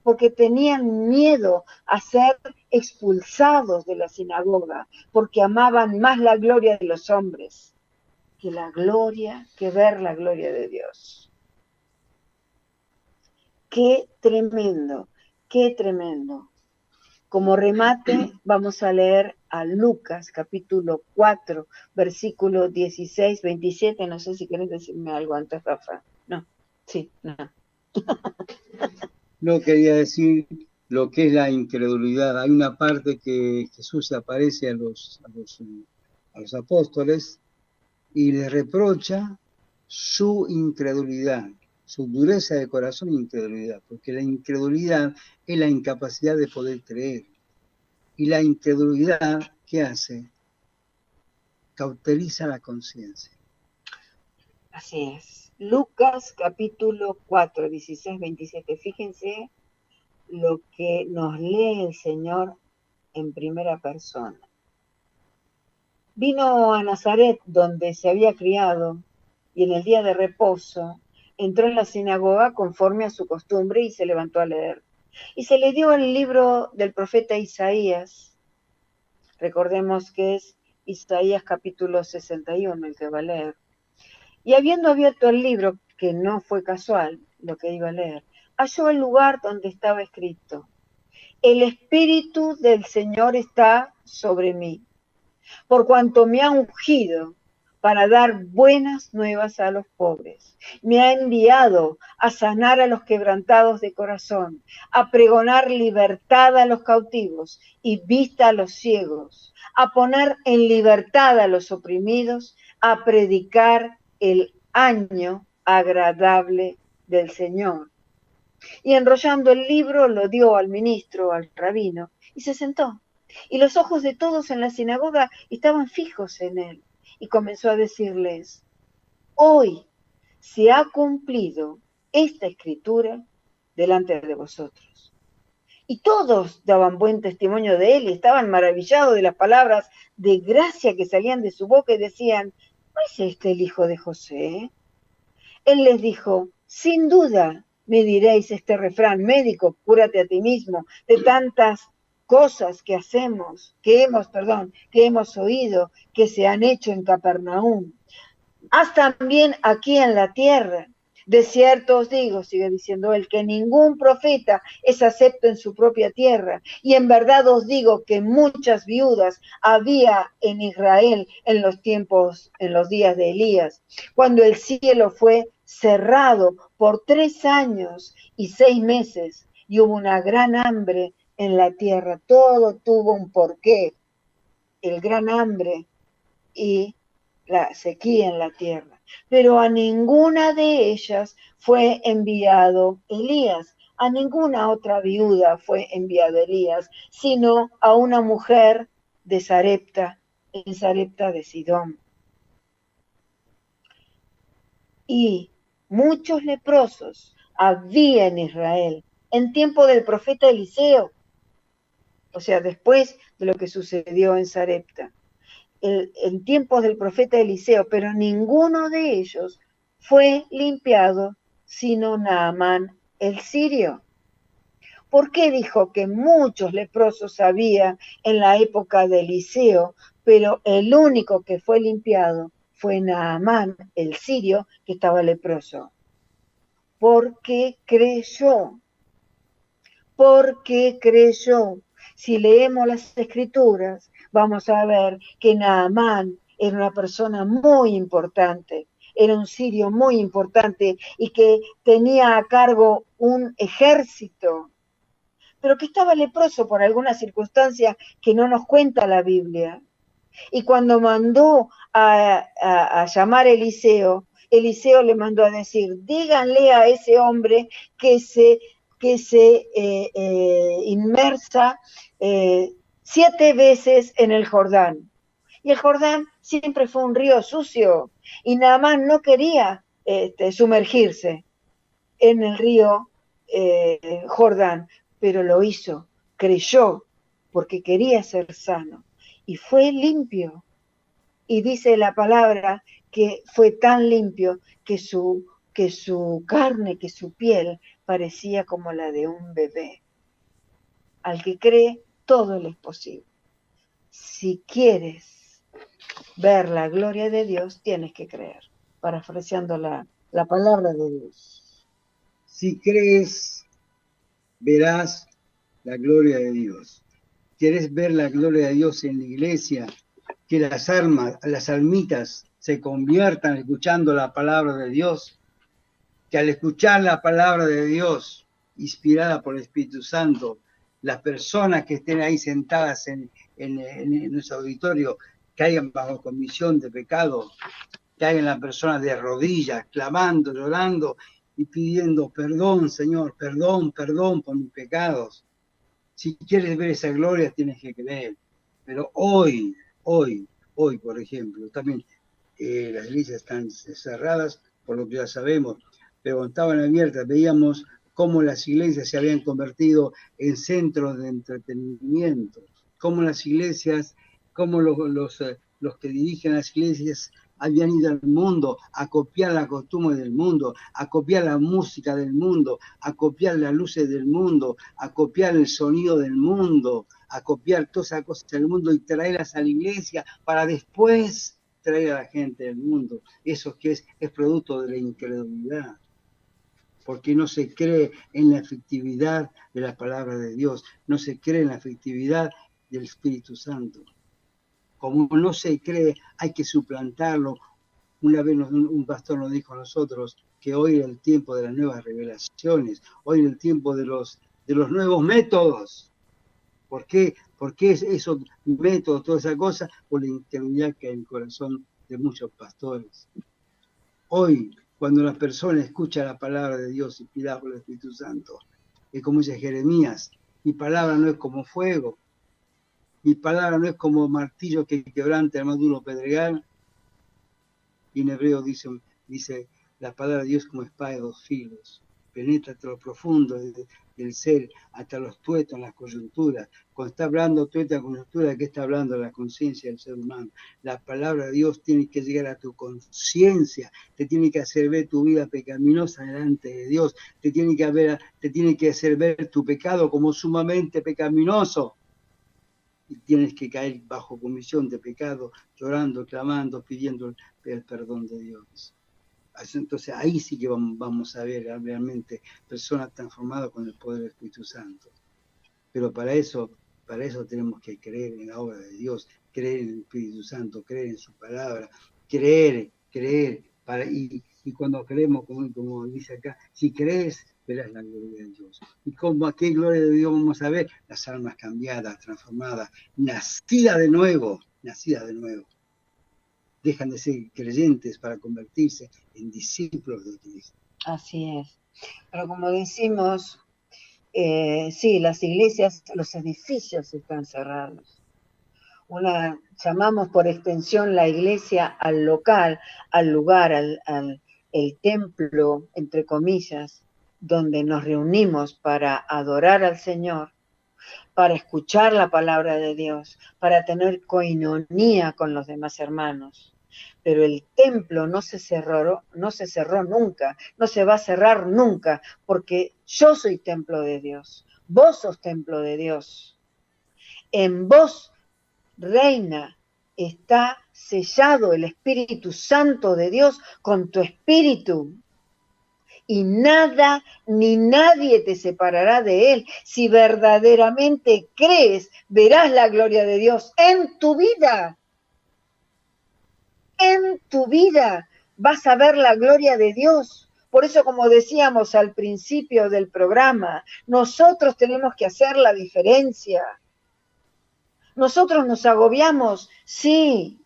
porque tenían miedo a ser expulsados de la sinagoga, porque amaban más la gloria de los hombres que ver la gloria de Dios. Qué tremendo, qué tremendo. Como remate vamos a leer a Lucas capítulo 4, versículo 16, 27, no sé si querés decirme algo antes, Rafa. No, sí, no. No quería decir lo que es la incredulidad. Hay una parte que Jesús se aparece a los apóstoles y les reprocha su incredulidad, su dureza de corazón e incredulidad, porque la incredulidad es la incapacidad de poder creer. Y la incredulidad, ¿qué hace? Cauteriza la conciencia. Así es. Lucas capítulo 4, 16, 27. Fíjense lo que nos lee el Señor en primera persona. Vino a Nazaret, donde se había criado, y en el día de reposo entró en la sinagoga conforme a su costumbre y se levantó a leer. Y se le dio el libro del profeta Isaías. Recordemos que es Isaías capítulo 61 el que va a leer. Y habiendo abierto el libro, que no fue casual lo que iba a leer, halló el lugar donde estaba escrito, el Espíritu del Señor está sobre mí, por cuanto me ha ungido para dar buenas nuevas a los pobres. Me ha enviado a sanar a los quebrantados de corazón, a pregonar libertad a los cautivos y vista a los ciegos, a poner en libertad a los oprimidos, a predicar el año agradable del Señor. Y enrollando el libro lo dio al ministro, al rabino, y se sentó. Y los ojos de todos en la sinagoga estaban fijos en él. Y comenzó a decirles, hoy se ha cumplido esta escritura delante de vosotros. Y todos daban buen testimonio de él y estaban maravillados de las palabras de gracia que salían de su boca y decían, ¿no es este el hijo de José? Él les dijo, sin duda me diréis este refrán, médico, cúrate a ti mismo, de tantas cosas que hemos oído, que se han hecho en Capernaum. Haz también aquí en la tierra, De cierto os digo, sigue diciendo él, que ningún profeta es acepto en su propia tierra. Y en verdad os digo que muchas viudas había en Israel en los tiempos, en los días de Elías, cuando el cielo fue cerrado por 3 años y 6 meses, y hubo una gran hambre en la tierra. Todo tuvo un porqué, el gran hambre y la sequía en la tierra. Pero a ninguna de ellas fue enviado Elías, a ninguna otra viuda fue enviado Elías, sino a una mujer de Sarepta, en Sarepta de Sidón. Y muchos leprosos había en Israel en tiempo del profeta Eliseo, o sea, después de lo que sucedió en Sarepta, en tiempos del profeta Eliseo, pero ninguno de ellos fue limpiado, sino Naamán el sirio. ¿Por qué dijo que muchos leprosos había en la época de Eliseo, pero el único que fue limpiado fue Naamán el sirio, que estaba leproso? Porque creyó. Porque creyó. Si leemos las escrituras, vamos a ver que Naamán era una persona muy importante, era un sirio muy importante y que tenía a cargo un ejército, pero que estaba leproso por alguna circunstancia que no nos cuenta la Biblia. Y cuando mandó a llamar a Eliseo, Eliseo le mandó a decir, díganle a ese hombre que se inmersa 7 veces en el Jordán. Y el Jordán siempre fue un río sucio, y Naamán no quería sumergirse en el río Jordán, pero lo hizo, creyó, porque quería ser sano, y fue limpio. Y dice la palabra que fue tan limpio que su carne, que su piel parecía como la de un bebé. Al que cree, todo le es posible. Si quieres ver la gloria de Dios, tienes que creer, parafraseando la palabra de Dios. Si crees, verás la gloria de Dios. ¿Quieres ver la gloria de Dios en la iglesia? Que las almitas se conviertan escuchando la palabra de Dios. Que al escuchar la palabra de Dios, inspirada por el Espíritu Santo, las personas que estén ahí sentadas en nuestro auditorio caigan bajo comisión de pecado, caigan las personas de rodillas, clamando, llorando y pidiendo perdón, Señor, perdón por mis pecados. Si quieres ver esa gloria, tienes que creer. Pero hoy, por ejemplo, también las iglesias están cerradas, por lo que ya sabemos, pero cuando estaban abiertas veíamos cómo las iglesias se habían convertido en centros de entretenimiento, cómo las iglesias, cómo los que dirigen las iglesias habían ido al mundo a copiar la costumbre del mundo, a copiar la música del mundo, a copiar las luces del mundo, a copiar el sonido del mundo, a copiar todas esas cosas del mundo y traerlas a la iglesia para después traer a la gente del mundo. Eso que es producto de la incredulidad, porque no se cree en la efectividad de la palabra de Dios, no se cree en la efectividad del Espíritu Santo. Como no se cree, hay que suplantarlo. Una vez un pastor nos dijo a nosotros que hoy era el tiempo de las nuevas revelaciones, hoy era el tiempo de los nuevos métodos. ¿Por qué? Porque esos métodos, toda esa cosa, por la incredulidad que hay en el corazón de muchos pastores. Hoy, cuando las personas escuchan la palabra de Dios inspirada por el Espíritu Santo, es como dice Jeremías, mi palabra no es como fuego, mi palabra no es como martillo que quebranta el más duro pedregal. Y en hebreo dice la palabra de Dios como espada de 2 filos, penetra hasta lo profundo del ser, hasta los tuétanos, las coyunturas. Cuando está hablando tuétano, coyuntura, ¿de qué está hablando? La conciencia del ser humano. La palabra de Dios tiene que llegar a tu conciencia, te tiene que hacer ver tu vida pecaminosa delante de Dios, te tiene que hacer ver tu pecado como sumamente pecaminoso. Y tienes que caer bajo comisión de pecado, llorando, clamando, pidiendo el perdón de Dios. Entonces ahí sí que vamos a ver realmente personas transformadas con el poder del Espíritu Santo. Pero para eso tenemos que creer en la obra de Dios, creer en el Espíritu Santo, creer en su palabra, creer, y cuando creemos, como dice acá, si crees, verás la gloria de Dios. ¿Y a qué gloria de Dios vamos a ver? Las almas cambiadas, transformadas, nacidas de nuevo. Dejan de ser creyentes para convertirse en discípulos de Cristo. Así es. Pero como decimos, sí, las iglesias, los edificios están cerrados. Llamamos por extensión la iglesia al local, al lugar, el templo, entre comillas, donde nos reunimos para adorar al Señor, para escuchar la palabra de Dios, para tener coinonía con los demás hermanos. Pero el templo no se cerró nunca, no se va a cerrar nunca, porque yo soy templo de Dios, vos sos templo de Dios. En vos reina, está sellado el Espíritu Santo de Dios con tu espíritu. Y nada ni nadie te separará de Él. Si verdaderamente crees, verás la gloria de Dios en tu vida. En tu vida vas a ver la gloria de Dios. Por eso, como decíamos al principio del programa, nosotros tenemos que hacer la diferencia. Nosotros nos agobiamos, sí.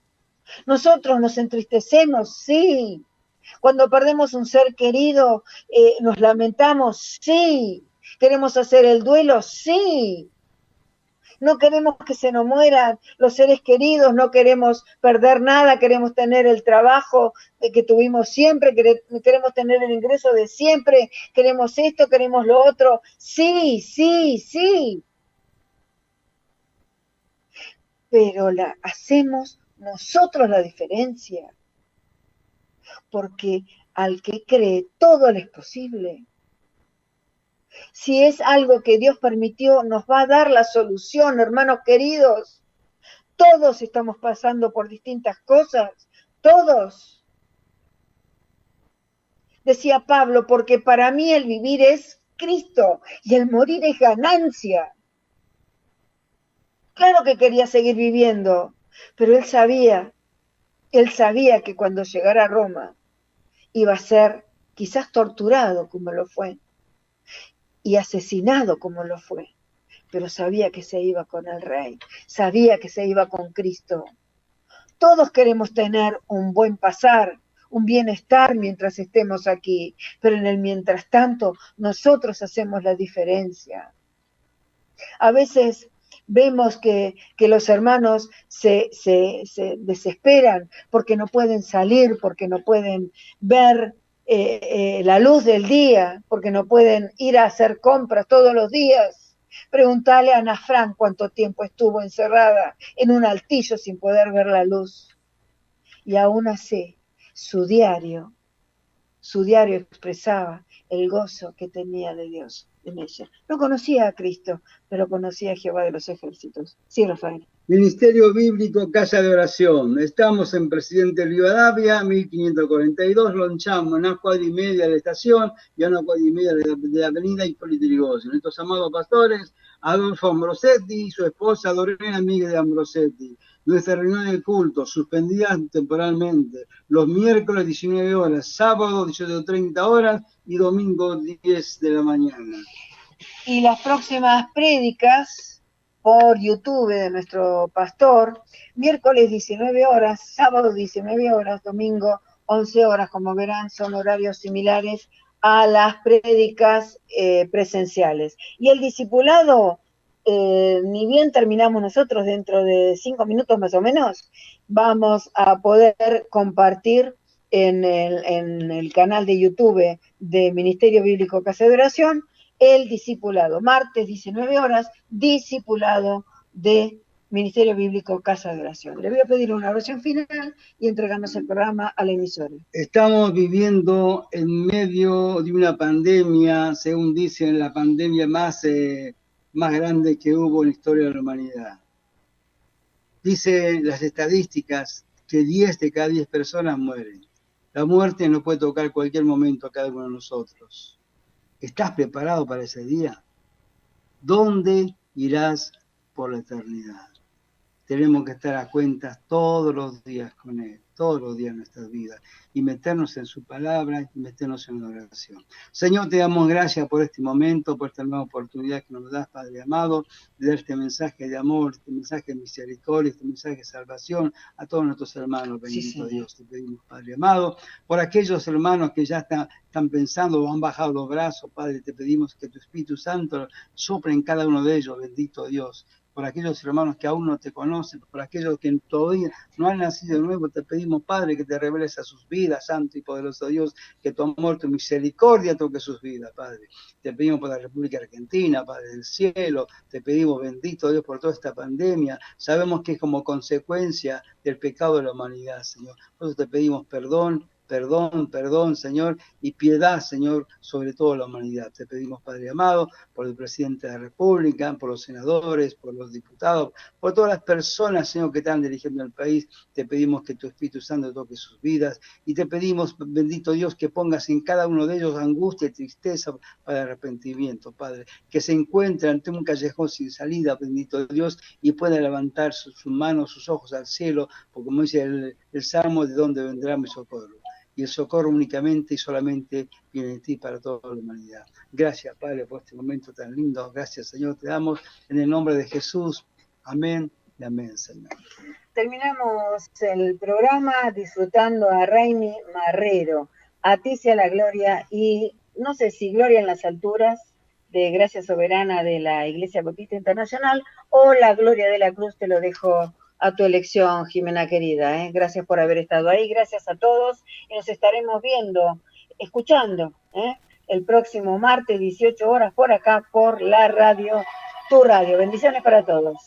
Nosotros nos entristecemos, sí. Cuando perdemos un ser querido, nos lamentamos, sí. Queremos hacer el duelo, sí. No queremos que se nos mueran los seres queridos, no queremos perder nada, queremos tener el trabajo que tuvimos siempre, queremos tener el ingreso de siempre, queremos esto, queremos lo otro. Sí, sí, sí. Pero hacemos nosotros la diferencia. Porque al que cree, todo le es posible. Si es algo que Dios permitió, nos va a dar la solución, hermanos queridos. Todos estamos pasando por distintas cosas, todos. Decía Pablo, porque para mí el vivir es Cristo y el morir es ganancia. Claro que quería seguir viviendo, pero él sabía que cuando llegara a Roma iba a ser quizás torturado como lo fue y asesinado como lo fue, pero sabía que se iba con el Rey, sabía que se iba con Cristo. Todos queremos tener un buen pasar, un bienestar mientras estemos aquí, pero en el mientras tanto nosotros hacemos la diferencia. A veces vemos que los hermanos se desesperan porque no pueden salir, porque no pueden ver la luz del día, porque no pueden ir a hacer compras todos los días. Preguntale a Ana Fran cuánto tiempo estuvo encerrada en un altillo sin poder ver la luz. Y aún así, su diario expresaba el gozo que tenía de Dios en ella. No conocía a Cristo, pero conocía a Jehová de los ejércitos. Sí, Rafael. Ministerio Bíblico Casa de Oración. Estamos en Presidente Rivadavia, 1542, lonchamos a una cuadra y media de la estación y a una cuadra y media de la avenida Hipólito Yrigoyen. Nuestros amados pastores, Adolfo Ambrosetti y su esposa Lorena Miguel de Ambrosetti. Nuestra reunión de culto, suspendida temporalmente, los miércoles 19 horas, sábado 18:30 horas y domingo 10 de la mañana. Y las próximas prédicas por YouTube de nuestro pastor, miércoles 19 horas, sábado 19 horas, domingo 11 horas, como verán, son horarios similares a las prédicas presenciales. Y el discipulado, ni bien terminamos nosotros, dentro de 5 minutos más o menos, vamos a poder compartir en el canal de YouTube de Ministerio Bíblico Casa de Oración el discipulado, martes 19 horas, discipulado de Ministerio Bíblico Casa de Oración. Le voy a pedir una oración final y entregamos el programa a la emisora. Estamos viviendo en medio de una pandemia, según dicen, la pandemia más grande que hubo en la historia de la humanidad. Dicen las estadísticas que 10 de cada 10 personas mueren. La muerte nos puede tocar en cualquier momento a cada uno de nosotros. ¿Estás preparado para ese día? ¿Dónde irás por la eternidad? Tenemos que estar a cuentas todos los días con Él, todos los días de nuestras vidas, y meternos en su palabra, y meternos en la oración. Señor, te damos gracias por este momento, por esta nueva oportunidad que nos das, Padre amado, de dar este mensaje de amor, este mensaje de misericordia, este mensaje de salvación a todos nuestros hermanos, bendito Dios. Te pedimos, Padre amado, por aquellos hermanos que ya están pensando o han bajado los brazos, Padre, te pedimos que tu Espíritu Santo sopre en cada uno de ellos, bendito Dios. Por aquellos hermanos que aún no te conocen, por aquellos que todavía no han nacido de nuevo, te pedimos, Padre, que te reveles a sus vidas, Santo y poderoso Dios, que tu amor, tu misericordia toque sus vidas, Padre. Te pedimos por la República Argentina, Padre del cielo, te pedimos, bendito Dios, por toda esta pandemia. Sabemos que es como consecuencia del pecado de la humanidad, Señor. Por eso te pedimos perdón, Señor, y piedad, Señor, sobre toda la humanidad. Te pedimos, Padre amado, por el presidente de la República, por los senadores, por los diputados, por todas las personas, Señor, que están dirigiendo el país. Te pedimos que tu Espíritu Santo toque sus vidas, y te pedimos, bendito Dios, que pongas en cada uno de ellos angustia y tristeza para arrepentimiento, Padre, que se encuentren ante un callejón sin salida, bendito Dios, y puedan levantar sus manos, sus ojos al cielo, porque como dice el Salmo, de dónde vendrá mi socorro. Y el socorro únicamente y solamente viene de ti para toda la humanidad. Gracias, Padre, por este momento tan lindo. Gracias, Señor, te damos en el nombre de Jesús. Amén y amén, Señor. Terminamos el programa disfrutando a Raimi Marrero. A ti sea la gloria y no sé si gloria en las alturas de Gracia Soberana de la Iglesia Bautista Internacional o la gloria de la cruz. Te lo dejo a tu elección, Jimena querida. Gracias por haber estado ahí, gracias a todos, y nos estaremos viendo, escuchando, el próximo martes, 18 horas, por acá, por la radio, tu radio. Bendiciones para todos.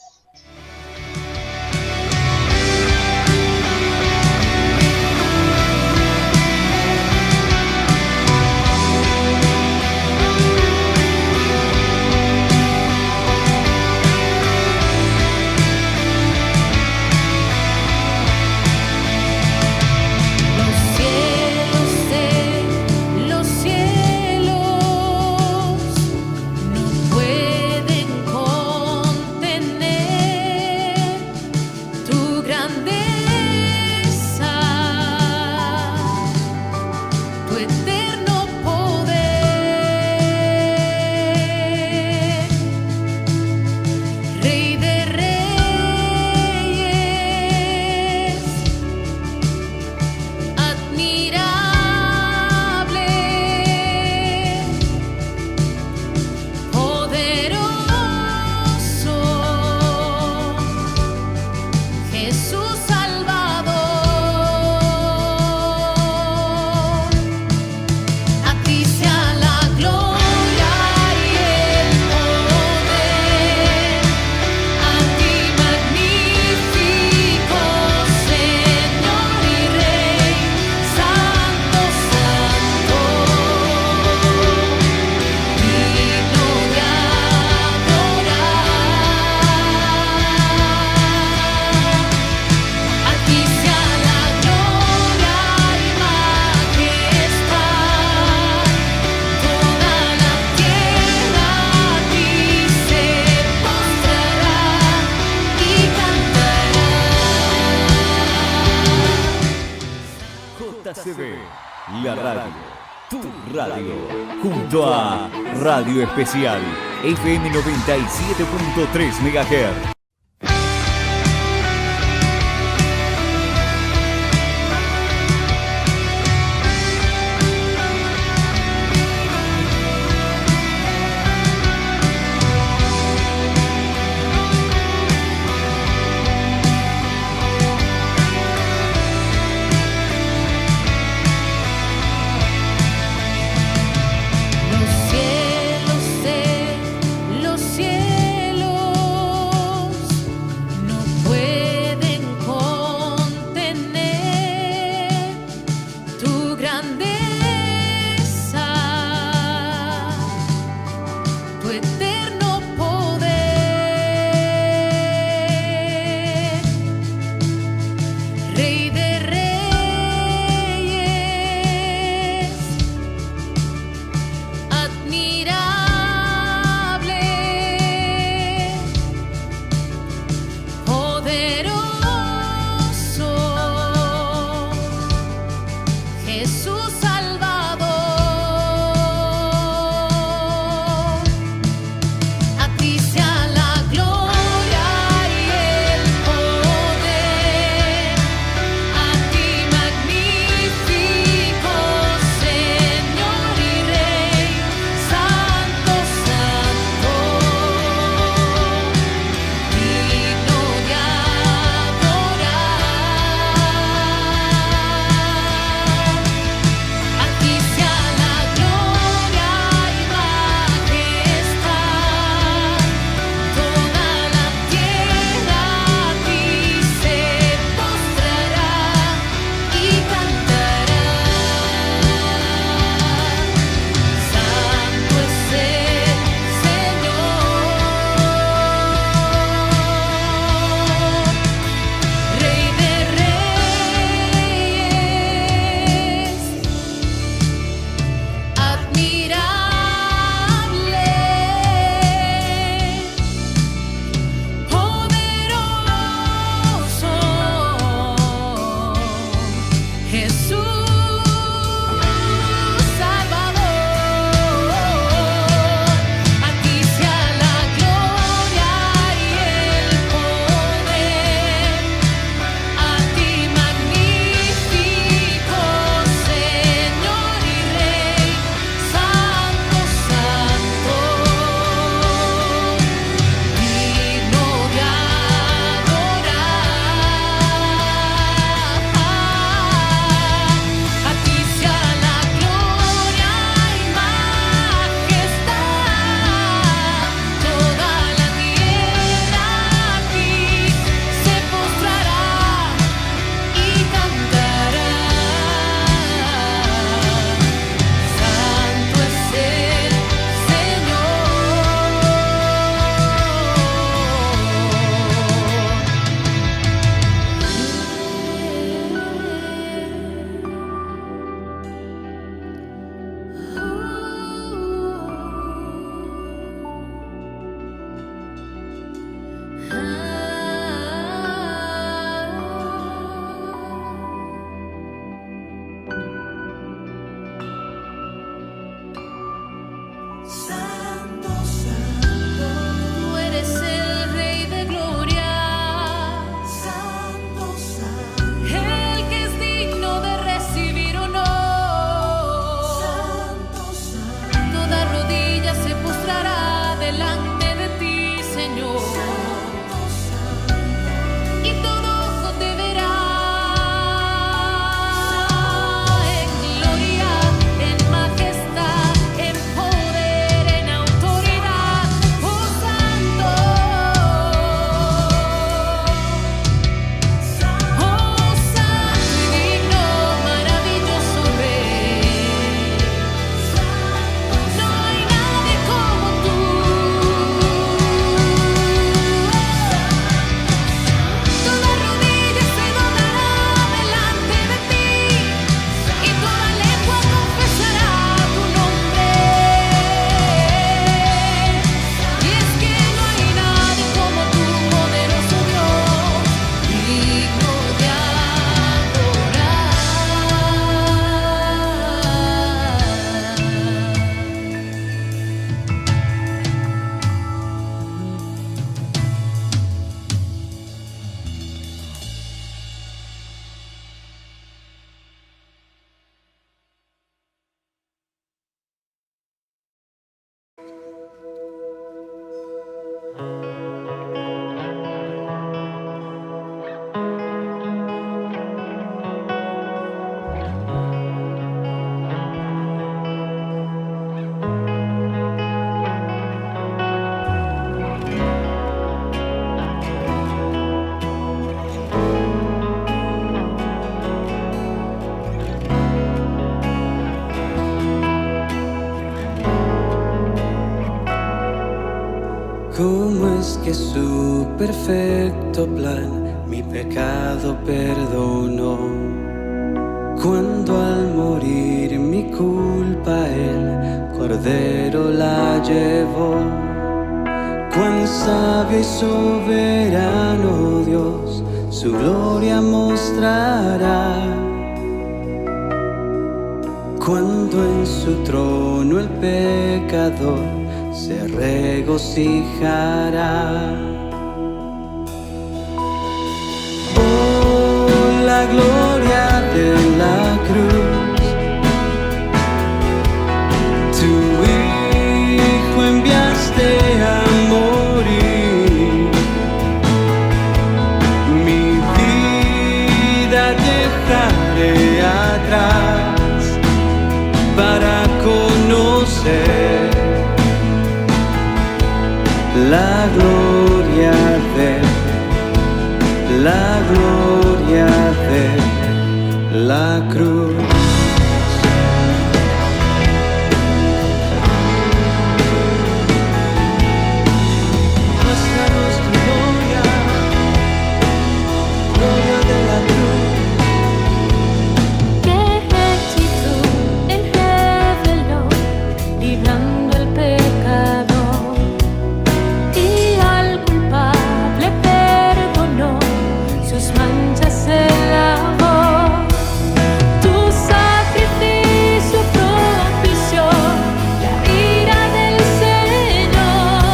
La radio, tu radio, junto a Radio Especial, FM 97.3 MHz. Los cielos que su perfecto plan mi pecado perdonó. Cuando al morir mi culpa el Cordero la llevó. Cuán sabio y soberano Dios su gloria mostrará. Cuando en su trono el pecador se regocijará. Oh, la gloria de la cruz, tu Hijo enviaste a morir. Mi vida dejaré atrás para conocer la gloria de la cruz. Muéstranos tu gloria, gloria de la cruz. Qué rectitud él reveló, librando el pecado, y al culpable perdonó, sus manchas se lavó. Tu sacrificio propició la ira del Señor,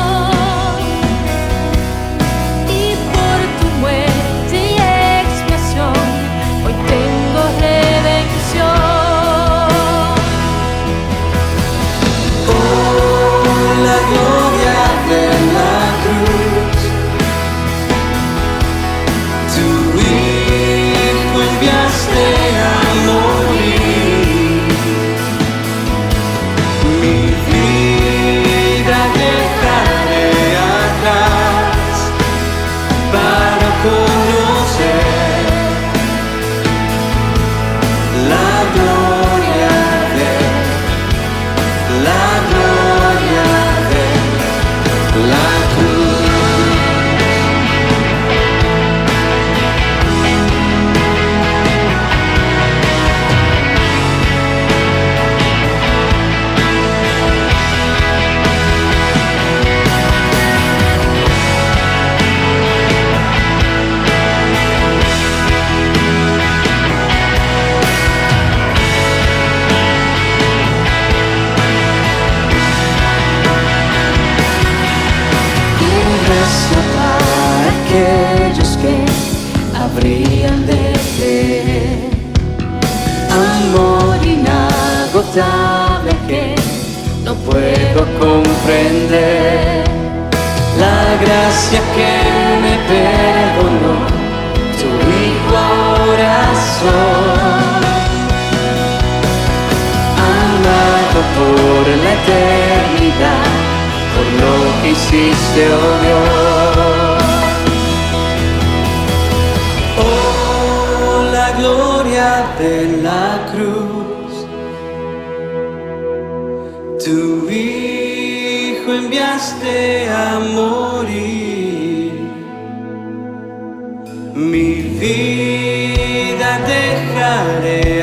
y por tu muerte y expiación hoy tengo redención. Oh, la gloria de la cruz, tu Hijo enviaste a morir. Mi vida dejaré atrás para conocer la gloria de la cruz. Gracia para aquellos que habrían de creer. Amor inagotable que no puedo comprender. La gracia que me perdonó, tu Hijo ahora soy. Amado por la eternidad, por lo que hiciste, oh Dios. Oh, la gloria de la cruz, tu Hijo enviaste a morir. Mi vida dejaré